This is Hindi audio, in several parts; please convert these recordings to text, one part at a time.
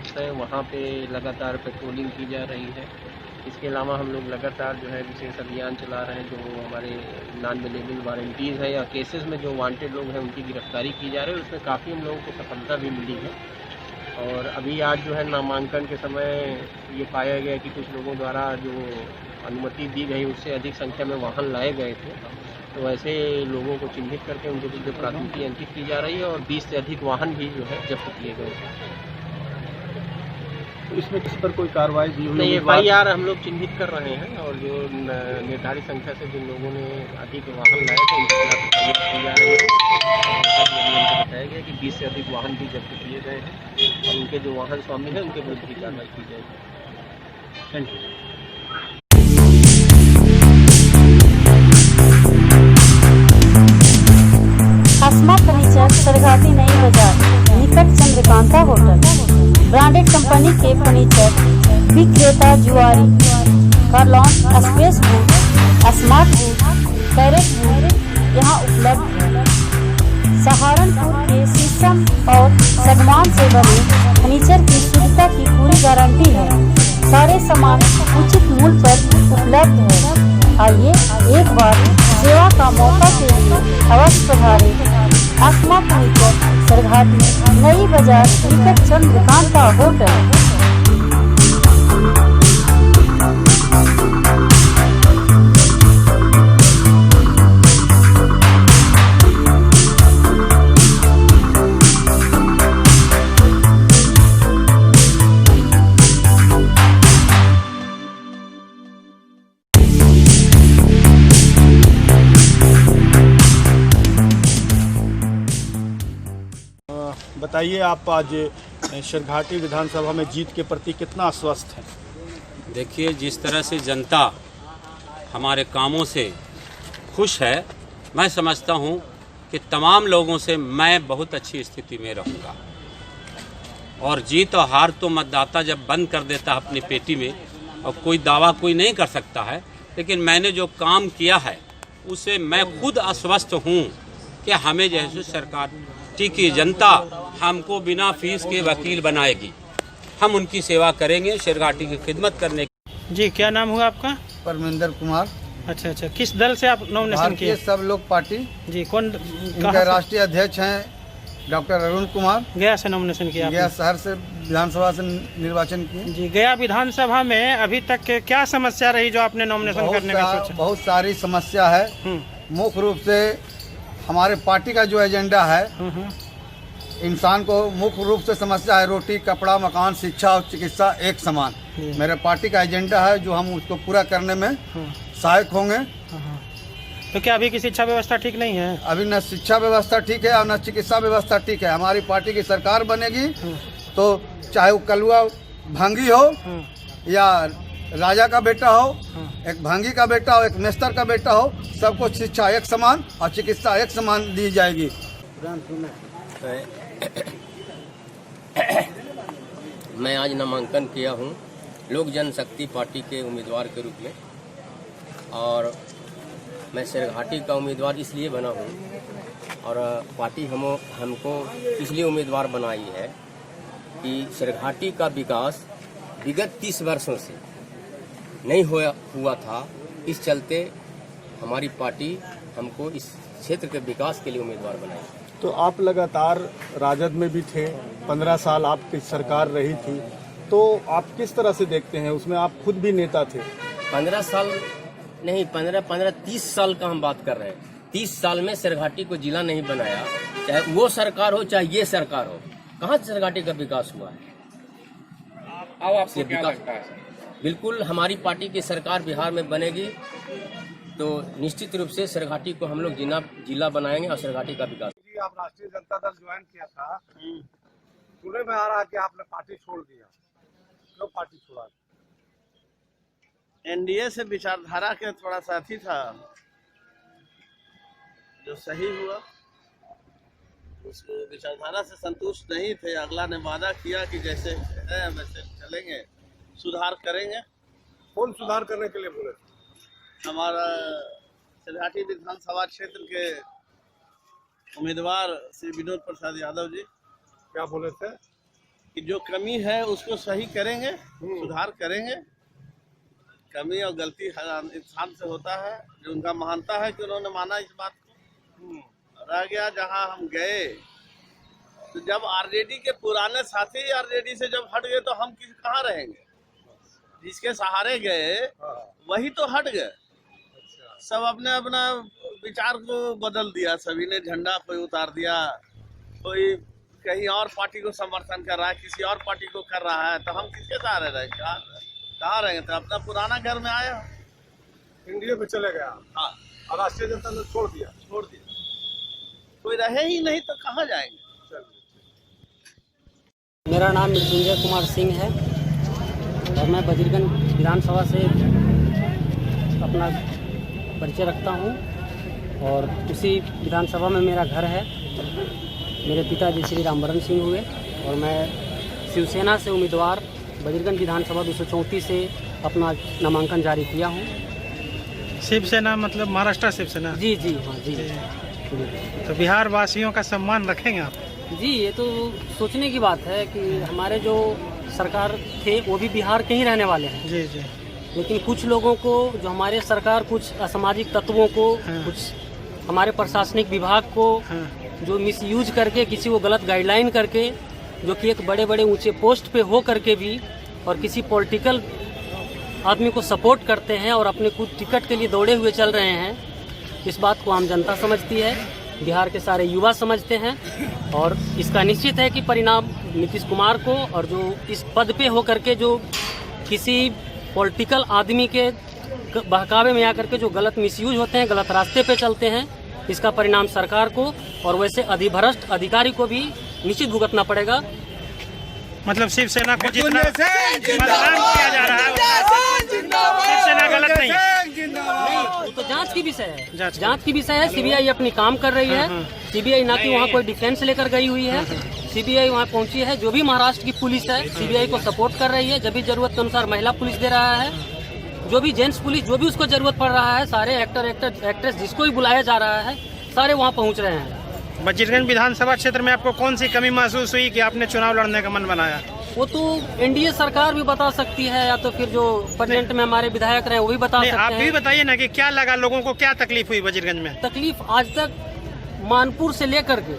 पॉइंट्स हैं वहाँ पे लगातार पेट्रोलिंग की जा रही है। इसके अलावा हम लोग लगातार जो है विशेष अभियान चला रहे हैं। जो हमारे नॉन अवेलेबल वारंटीज़ हैं या केसेस में जो वांटेड लोग हैं उनकी गिरफ्तारी की जा रही है। उसमें काफ़ी हम लोगों को सफलता भी मिली है। और अभी आज जो है नामांकन के समय ये पाया गया कि कुछ लोगों द्वारा जो अनुमति दी गई उससे अधिक संख्या में वाहन लाए गए थे। तो ऐसे लोगों को चिन्हित करके उनके विरुद्ध प्राथमिकी अंकित की जा रही है और 20 से अधिक वाहन भी जो है जब्त किए गए थे। तो इसमें किस पर कोई कार्रवाई भी हुई? नहीं, FIR हम लोग चिन्हित कर रहे हैं और जो निर्धारित संख्या से जिन लोगों ने अधिक वाहन लाए थे उनके खिलाफ कार्रवाई की जा रही है। बताया गया कि 20 से अधिक वाहन भी जब्त किए गए हैं और उनके जो वाहन स्वामी हैं उनके विरुद्ध भी कार्रवाई की जाएगी। Thank you. Asma furniture, Sarghati, Nai Bazar, निकट चंद्रकांता होटल। ब्रांडेड कंपनी के फर्नीचर विक्रेता Zuari, Carlon, space wood, smart wood, carat wood यहाँ उपलब्ध है। सहारनपुर के शीशम और सागवान से बने फर्नीचर की शुद्धता की पूरी गारंटी है। सारे सामान उचित मूल्य पर उपलब्ध है। आइए एक बार सेवा का मौका के लिए अवश्य पधारें। अस्मा फर्नीचर, सरघाटी, नई बाजार, निकट चंद्रकांता होटल। बताइए, आप आज सरघाटी विधानसभा में जीत के प्रति कितना आश्वस्त हैं? देखिए, जिस तरह से जनता हमारे कामों से खुश है, मैं समझता हूं कि तमाम लोगों से मैं बहुत अच्छी स्थिति में रहूंगा। और जीत और हार तो मतदाता जब बंद कर देता है अपनी पेटी में, और कोई दावा कोई नहीं कर सकता है, लेकिन मैंने जो काम किया है उसे मैं खुद आश्वस्त हूं कि हमें जैसे सरकार की जनता हमको बिना फीस के वकील बनाएगी। हम उनकी सेवा करेंगे, सरघाटी की खिदमत करने की। जी, क्या नाम हुआ आपका? परमिंदर कुमार। अच्छा, किस दल से आप नॉमिनेशन किए? सब लोग पार्टी। जी, कौन? इनके राष्ट्रीय अध्यक्ष हैं डॉक्टर अरुण कुमार। गया से नॉमिनेशन किया? गया शहर से विधानसभा से निर्वाचन किए। जी, गया विधानसभा में अभी तक क्या समस्या रही जो आपने नॉमिनेशन करने का सोचा? बहुत सारी समस्या है। मुख्य रूप से हमारे पार्टी का जो एजेंडा है, इंसान को मुख्य रूप से समस्या है रोटी, कपड़ा, मकान, शिक्षा और चिकित्सा एक समान। मेरे पार्टी का एजेंडा है जो हम उसको पूरा करने में सहायक होंगे। तो क्या अभी की शिक्षा व्यवस्था ठीक नहीं है? अभी न शिक्षा व्यवस्था ठीक है और न चिकित्सा व्यवस्था ठीक है। हमारी पार्टी की सरकार बनेगी तो चाहे वो कलुआ भांगी हो या राजा का बेटा हो, एक भांगी का बेटा हो, एक मेस्तर का बेटा हो, सबको शिक्षा एक समान और चिकित्सा एक समान दी जाएगी। मैं आज नामांकन किया हूं लोक जनशक्ति पार्टी के उम्मीदवार के रूप में, और मैं सरघाटी का उम्मीदवार इसलिए बना हूं और पार्टी हमको इसलिए उम्मीदवार बनाई है कि सरघाटी का विकास विगत 30 वर्षों से नहीं हुआ था। इस चलते हमारी पार्टी हमको इस क्षेत्र के विकास के लिए उम्मीदवार बनाई। तो आप लगातार राजद में भी थे, 15 साल आपकी सरकार रही थी, तो आप किस तरह से देखते हैं? उसमें आप खुद भी नेता थे। 15 साल नहीं, 30 साल का हम बात कर रहे हैं। 30 साल में सरघाटी को जिला नहीं बनाया, चाहे वो सरकार हो चाहे ये सरकार हो। कहाँ सरघाटी का विकास हुआ है? अब आपको क्या लगता है? बिल्कुल, हमारी पार्टी की सरकार बिहार में बनेगी तो निश्चित रूप से सरघाटी को हम लोग जिला बनाएंगे और सरघाटी का विकास। आप राष्ट्रीय जनता दल ज्वाइन किया था, सुनने में आ रहा है कि आपने पार्टी छोड़ दिया, क्यों पार्टी छोड़ा? एनडीए से विचारधारा के थोड़ा साथी था, जो सही हुआ। उस विचारधारा से संतुष्ट नहीं थे। अगला ने वादा किया कि जैसे है वैसे चलेंगे, सुधार करेंगे। कौन सुधार करने के लिए बोले? हमारा सरघाटी विधानसभा क्षेत्र के उम्मीदवार श्री विनोद प्रसाद यादव जी। क्या बोले थे? कि जो कमी है उसको सही करेंगे, सुधार करेंगे। कमी और गलती हर इंसान से होता है। जो उनका मानता है कि उन्होंने माना इस बात को। रह गया जहां हम गए तो जब आरजेडी के पुराने साथी आरजेडी से जब हट गए तो हम कहाँ रहेंगे। जिसके सहारे गए वही तो हट गए। सब अपने अपना विचार को बदल दिया। सभी ने झंडा कोई उतार दिया, कोई कहीं और पार्टी को समर्थन कर रहा है, किसी और पार्टी को कर रहा है। तो हम किसके सहारे रहेंगे? कहाँ रहेंगे? तो अपना पुराना घर में आया, एनडीए पे चले गया। हाँ, और राष्ट्रीय जनता ने छोड़ दिया। कोई रहे ही नहीं तो कहाँ जाएंगे। मेरा नाम मृत्युंजय कुमार सिंह है और मैं बजीरगंज विधानसभा से अपना परिचय रखता हूं और उसी विधानसभा में मेरा घर है। मेरे पिताजी श्री रामबरन सिंह हुए और मैं शिवसेना से उम्मीदवार बजीरगंज विधानसभा 234 से अपना नामांकन जारी किया हूं। शिवसेना मतलब महाराष्ट्र शिवसेना? जी जी हाँ जी। तो बिहार वासियों का सम्मान रखेंगे आप? जी, ये तो सोचने की बात है कि हमारे जो सरकार थे वो भी बिहार के ही रहने वाले हैं। जी जी। लेकिन कुछ लोगों को, जो हमारे सरकार कुछ असामाजिक तत्वों को, कुछ हमारे प्रशासनिक विभाग को जो मिसयूज करके, किसी को गलत गाइडलाइन करके, जो कि एक बड़े बड़े ऊंचे पोस्ट पे हो करके भी और किसी पॉलिटिकल आदमी को सपोर्ट करते हैं और अपने कुछ टिकट के लिए दौड़े हुए चल रहे हैं। इस बात को आम जनता समझती है, बिहार के सारे युवा समझते हैं और इसका निश्चित है कि परिणाम नीतीश कुमार को, और जो इस पद पे होकर के जो किसी पॉलिटिकल आदमी के बहकावे में आकर के जो गलत मिसयूज होते हैं, गलत रास्ते पे चलते हैं, इसका परिणाम सरकार को और वैसे अधिभ्रष्ट अधिकारी को भी निश्चित भुगतना पड़ेगा। मतलब शिवसेना को जितना बदनाम किया जा रहा है, शिवसेना गलत नहीं है। नहीं, तो जांच की विषय है, जांच की विषय है। सीबीआई अपनी काम कर रही है। सीबीआई ना कि वहाँ कोई डिफेंस लेकर गई हुई है। सीबीआई वहाँ पहुँची है। जो भी महाराष्ट्र की पुलिस है सीबीआई को सपोर्ट कर रही है। जब भी जरूरत के अनुसार महिला पुलिस दे रहा है, जो भी जेंट्स पुलिस, जो भी उसको जरूरत पड़ रहा है, सारे एक्ट्रेस जिसको भी बुलाया जा रहा है, सारे वहाँ पहुँच रहे हैं। बजीरगंज विधानसभा क्षेत्र में आपको कौन सी कमी महसूस हुई कि आपने चुनाव लड़ने का मन बनाया? वो तो एनडीए सरकार भी बता सकती है, या तो फिर जो प्रेजेंट में हमारे विधायक रहे वो भी बता सकते हैं। आप भी बताइए ना कि क्या लगा, लोगों को क्या तकलीफ हुई बजीरगंज में? तकलीफ आज तक मानपुर से लेकर के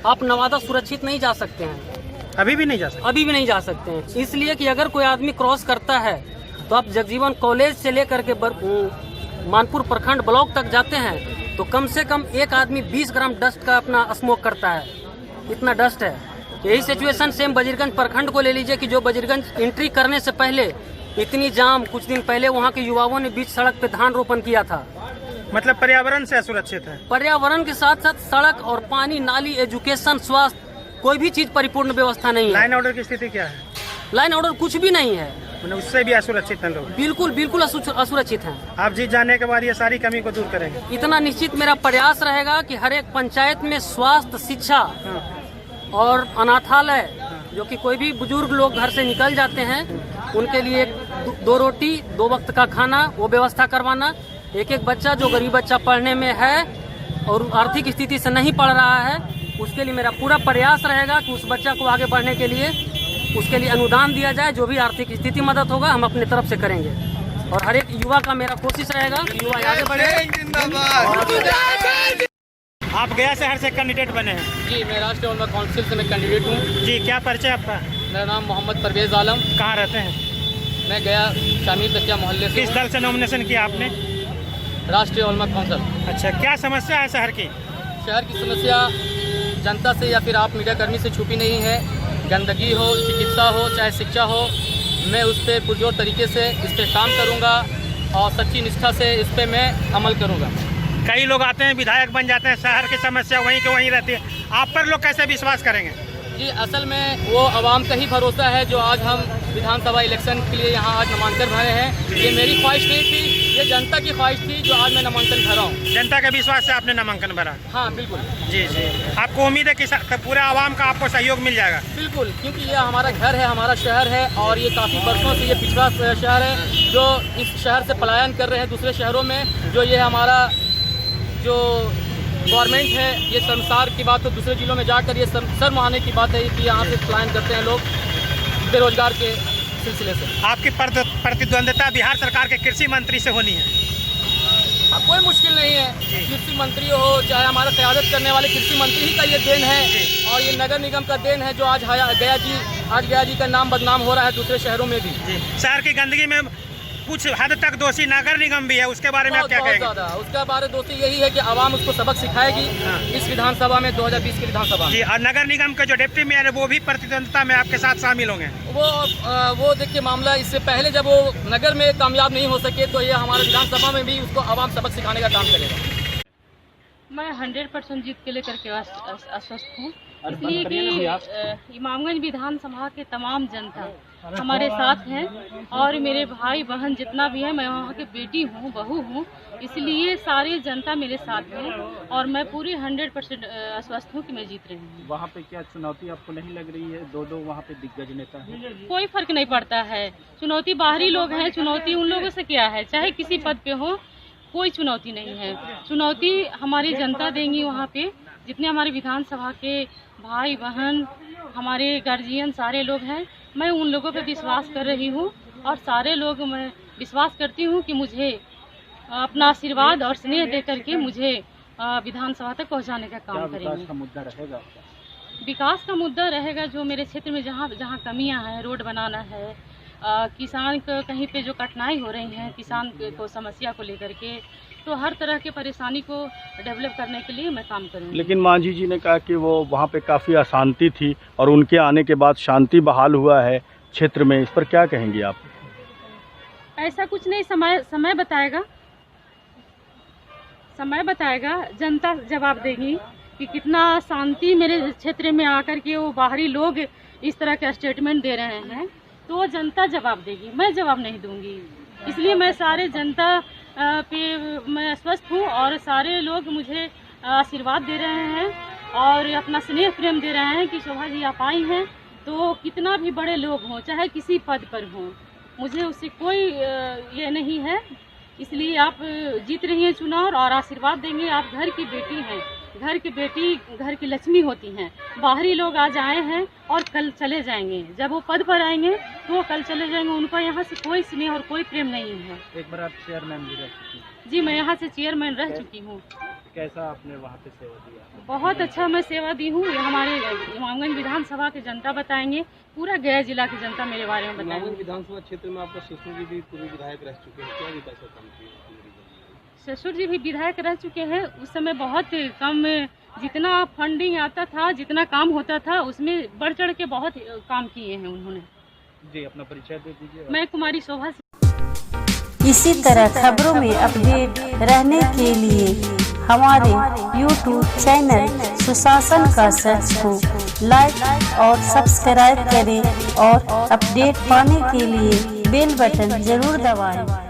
आप नवादा सुरक्षित नहीं जा सकते हैं। अभी भी नहीं जा सकते? अभी भी नहीं जा सकते हैं, इसलिए कि अगर कोई आदमी क्रॉस करता है तो आप जगजीवन कॉलेज से लेकर के मानपुर प्रखंड ब्लॉक तक जाते हैं तो कम से कम एक आदमी 20 ग्राम डस्ट का अपना स्मोक करता है। इतना डस्ट है। यही सिचुएशन सेम बजीरगंज प्रखंड को ले लीजिए कि जो बजीरगंज एंट्री करने से पहले इतनी जाम, कुछ दिन पहले वहाँ के युवाओं ने बीच सड़क पे धान रोपण किया था। मतलब पर्यावरण से असुरक्षित है। पर्यावरण के साथ साथ सड़क और पानी, नाली, एजुकेशन, स्वास्थ्य, कोई भी चीज परिपूर्ण व्यवस्था नहीं है। लाइन ऑर्डर की स्थिति क्या है? लाइन ऑर्डर कुछ भी नहीं है। उससे भी असुरक्षित हैं लोग? बिल्कुल बिल्कुल असुरक्षित हैं। आप जीत जाने के बाद ये सारी कमी को दूर करेंगे? इतना निश्चित मेरा प्रयास रहेगा कि हर एक पंचायत में स्वास्थ्य, शिक्षा और अनाथालय, जो कि कोई भी बुजुर्ग लोग घर से निकल जाते हैं उनके लिए 2 रोटी 2 वक्त का खाना वो व्यवस्था करवाना। एक बच्चा जो गरीब बच्चा पढ़ने में है और आर्थिक स्थिति से नहीं पढ़ रहा है, उसके लिए मेरा पूरा प्रयास रहेगा कि उस बच्चा को आगे बढ़ने के लिए उसके लिए अनुदान दिया जाए। जो भी आर्थिक स्थिति मदद होगा हम अपनी तरफ से करेंगे और हर एक युवा का मेरा कोशिश रहेगा कि युवा आगे बढ़े। आप गया शहर से कैंडिडेट बने हैं? जी, मैं राष्ट्रीय ओलमा काउंसिल से मैं कैंडिडेट हूँ। जी, क्या परिचय आपका? मेरा नाम मोहम्मद परवेज आलम। कहाँ रहते हैं? मैं गया शामी तकिया मोहल्ले से। किस दल से नॉमिनेशन किया आपने? राष्ट्रीय ओलमा काउंसिल। अच्छा, क्या समस्या है शहर की? शहर की समस्या जनता से या फिर आप मीडिया कर्मी से छुपी नहीं है। गंदगी हो, चिकित्सा हो, चाहे शिक्षा हो, मैं उस पर पुरजोर तरीके से इस पर काम करूँगा और सच्ची निष्ठा से इस पर मैं अमल करूँगा। कई लोग आते हैं, विधायक बन जाते हैं, शहर की समस्या वहीं के वहीं रहती है, आप पर लोग कैसे विश्वास करेंगे? जी, असल में वो आवाम का ही भरोसा है जो आज हम विधानसभा इलेक्शन के लिए यहाँ आज नामांकन भरे हैं। ये मेरी ख्वाहिश नहीं थी, ये जनता की ख्वाहिश थी जो आज मैं नामांकन भरा हूँ। जनता के विश्वास से आपने नामांकन भरा? हाँ बिल्कुल। जी जी। आपको उम्मीद है कि पूरे आवाम का आपको सहयोग मिल जाएगा? बिल्कुल, क्योंकि ये हमारा घर है, हमारा शहर है और ये काफ़ी वर्षों से ये पिछड़ा शहर है जो इस शहर से पलायन कर रहे हैं दूसरे शहरों में। जो ये हमारा जो गवर्नमेंट है, ये शर्मसार की बात। तो दूसरे जिलों में जाकर ये शर्म आने की बात है कि यहाँ से पलायन करते हैं लोग बेरोजगार के सिलसिले से। आपकी प्रतिद्वंद्विता बिहार सरकार के कृषि मंत्री से होनी है। कोई मुश्किल नहीं है, कृषि मंत्री हो चाहे हमारा क़यादत करने वाले कृषि मंत्री ही का ये देन है और ये नगर निगम का देन है जो आज गया जी का नाम बदनाम हो रहा है दूसरे शहरों में भी। शहर की गंदगी में कुछ हद तक दोषी नगर निगम भी है, उसके बारे में आप क्या कहेंगे? उसका बारे दोषी यही है कि आवाम उसको सबक सिखाएगी इस विधानसभा में 2020 की विधानसभा जी। और नगर निगम के जो डिप्टी मेयर है वो भी प्रतिद्वंदिता में आपके साथ शामिल होंगे? वो देखिए मामला इससे पहले जब वो नगर में कामयाब नहीं हो सके तो ये हमारे विधानसभा में भी उसको आवाम सबक सिखाने का काम करेगा। मैं 100% जीत के लेकर के आश्वस्त हूँ, इसलिए कि इमामगंज विधानसभा के तमाम जनता हमारे साथ हैं और मेरे भाई बहन जितना भी है, मैं वहाँ की बेटी हूँ, बहू हूँ, इसलिए सारी जनता मेरे साथ है और मैं पूरी 100% आश्वस्त हूँ कि मैं जीत रही हूँ। वहाँ पे क्या चुनौती आपको नहीं लग रही है? दो वहाँ पे दिग्गज नेता हैं। कोई फर्क नहीं पड़ता है, चुनौती बाहरी लोग हैं, चुनौती उन लोगों से क्या है, चाहे किसी पद पे हो, कोई चुनौती नहीं है। चुनौती हमारी जनता देंगी, वहाँ पे जितने हमारे विधानसभा के भाई बहन हमारे गार्जियन सारे लोग हैं, मैं उन लोगों पे विश्वास कर रही हूँ और सारे लोग मैं विश्वास करती हूँ कि मुझे अपना आशीर्वाद और स्नेह दे करके मुझे विधानसभा तक पहुँचाने का काम करेंगे। विकास का मुद्दा रहेगा? विकास का मुद्दा रहेगा जो मेरे क्षेत्र में जहाँ जहाँ कमियाँ हैं, रोड बनाना है, किसान को कहीं पे जो कठिनाई हो रही है किसान को समस्या को लेकर के, तो हर तरह के परेशानी को डेवलप करने के लिए मैं काम करूँगी। लेकिन मांझी जी ने कहा कि वो वहाँ पे काफ़ी अशांति थी और उनके आने के बाद शांति बहाल हुआ है क्षेत्र में, इस पर क्या कहेंगी आप? ऐसा कुछ नहीं, समय बताएगा, समय बताएगा, जनता जवाब देगी कि कितना शांति मेरे क्षेत्र में आकर के वो बाहरी लोग इस तरह के स्टेटमेंट दे रहे हैं, तो वो जनता जवाब देगी, मैं जवाब नहीं दूंगी। इसलिए मैं सारे जनता पे मैं स्वस्थ हूँ और सारे लोग मुझे आशीर्वाद दे रहे हैं और अपना स्नेह प्रेम दे रहे हैं कि शोभा जी आप आई हैं, तो कितना भी बड़े लोग हों चाहे किसी पद पर हों, मुझे उससे कोई ये नहीं है। इसलिए आप जीत रही हैं चुनाव और आशीर्वाद देंगे। आप घर की बेटी हैं, घर की बेटी घर की लक्ष्मी होती हैं। बाहरी लोग आज आए हैं और कल चले जाएंगे, जब वो पद पर आएंगे तो वो कल चले जाएंगे, उनको यहाँ से कोई स्नेह और कोई प्रेम नहीं है। एक बार आप चेयरमैन भी रह चुकी हैं? जी, मैं यहाँ से चेयरमैन रह चुकी हूँ। कैसा आपने वहाँ पे सेवा दिया? बहुत अच्छा मैं सेवा दी हूँ। ये हमारे इमामगंज विधानसभा की जनता बताएंगे, पूरा गया जिला की जनता मेरे बारे में बताएंगे। विधानसभा क्षेत्र में आपका ससुर जी भी पूर्व विधायक रह चुके हैं, क्या विकास का काम किया? ससुर जी भी विधायक रह चुके हैं, उस समय बहुत कम, जितना फंडिंग आता था, जितना काम होता था, उसमें बढ़ चढ़ के बहुत काम किए हैं उन्होंने। जी, अपना परिचय दे दीजिए। मैं कुमारी शोभा। इसी तरह खबरों में अपडेट रहने के लिए हमारे YouTube चैनल सुशासन का सर्च को लाइक और सब्सक्राइब करें और अपडेट पाने के लिए बेल बटन जरूर दबाएं।